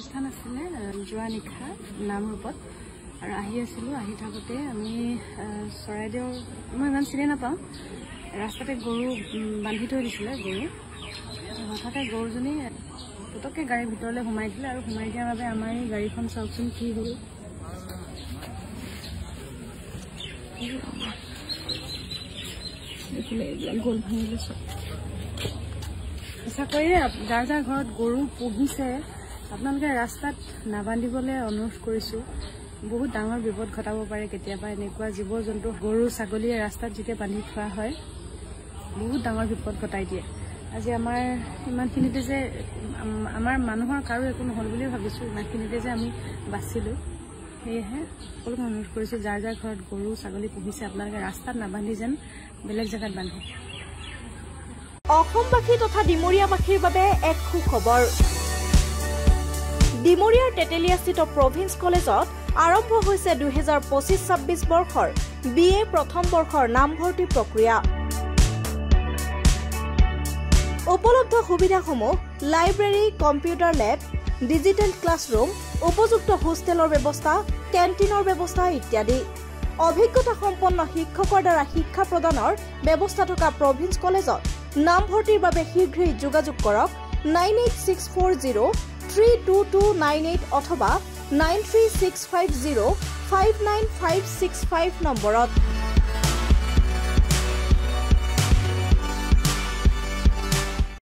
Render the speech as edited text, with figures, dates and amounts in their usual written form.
অনুষ্ঠান আছিলে যোৱা নিশা নামৰূপত আৰু আহি থাকোঁতে আমি চৰাইদেউ মই ইমান চিনি নাপাওঁ ৰাস্তাতে গৰু বান্ধি থৈ দিছিলে গৰু হঠাতে গৰুজনী পটককৈ গাড়ীৰ ভিতৰলৈ সোমাই দিলে আৰু সোমাই দিয়াৰ বাবে আমাৰ এই গাড়ীখন চাওকচোন কি হ'ল দেখিলে এইবিলাক গ'ল ভাঙিলে চব সঁচাকৈয়ে যাৰ যাৰ ঘৰত গৰু পুহিছে আপোনালোকে ৰাস্তাত নাবান্ধিবলৈ অনুৰোধ কৰিছোঁ বহুত ডাঙৰ বিপদ ঘটাব পাৰে কেতিয়াবা এনেকুৱা জীৱ জন্তু গৰু ছাগলীয়ে ৰাস্তাত যেতিয়া বান্ধি থোৱা হয় বহুত ডাঙৰ বিপদ ঘটাই দিয়ে আজি আমাৰ ইমানখিনিতে যে আমাৰ মানুহৰ কাৰো একো নহ'ল বুলি ভাবিছোঁ ইমানখিনিতে যে আমি বাচিলোঁ সেয়েহে সকলোকে অনুৰোধ কৰিছোঁ যাৰ যাৰ ঘৰত গৰু ছাগলী পুহিছে আপোনালোকে ৰাস্তাত নাবান্ধি যেন বেলেগ জেগাত বান্ধে অসমবাসী তথা ডিমৰীয়াবাসীৰ বাবে এক সুখবৰ ডিমৰীয়াৰ তেতেলিয়াস্থিত প্ৰভিন্স কলেজত আৰম্ভ হৈছে 2025-26 বৰ্ষৰ BA প্ৰথম বৰ্ষৰ নামভৰ্তি প্ৰক্ৰিয়া উপলব্ধ সুবিধাসমূহ লাইব্ৰেৰী কম্পিউটাৰ লেব ডিজিটেল ক্লাছৰুম উপযুক্ত হোষ্টেলৰ ব্যৱস্থা কেণ্টিনৰ ব্যৱস্থা ইত্যাদি অভিজ্ঞতা সম্পন্ন শিক্ষকৰ দ্বাৰা শিক্ষা প্ৰদানৰ ব্যৱস্থা থকা প্ৰভিন্স কলেজত নামভৰ্তিৰ বাবে শীঘ্ৰেই যোগাযোগ কৰক 9864032298 অথবা 93650 59565 নম্বৰত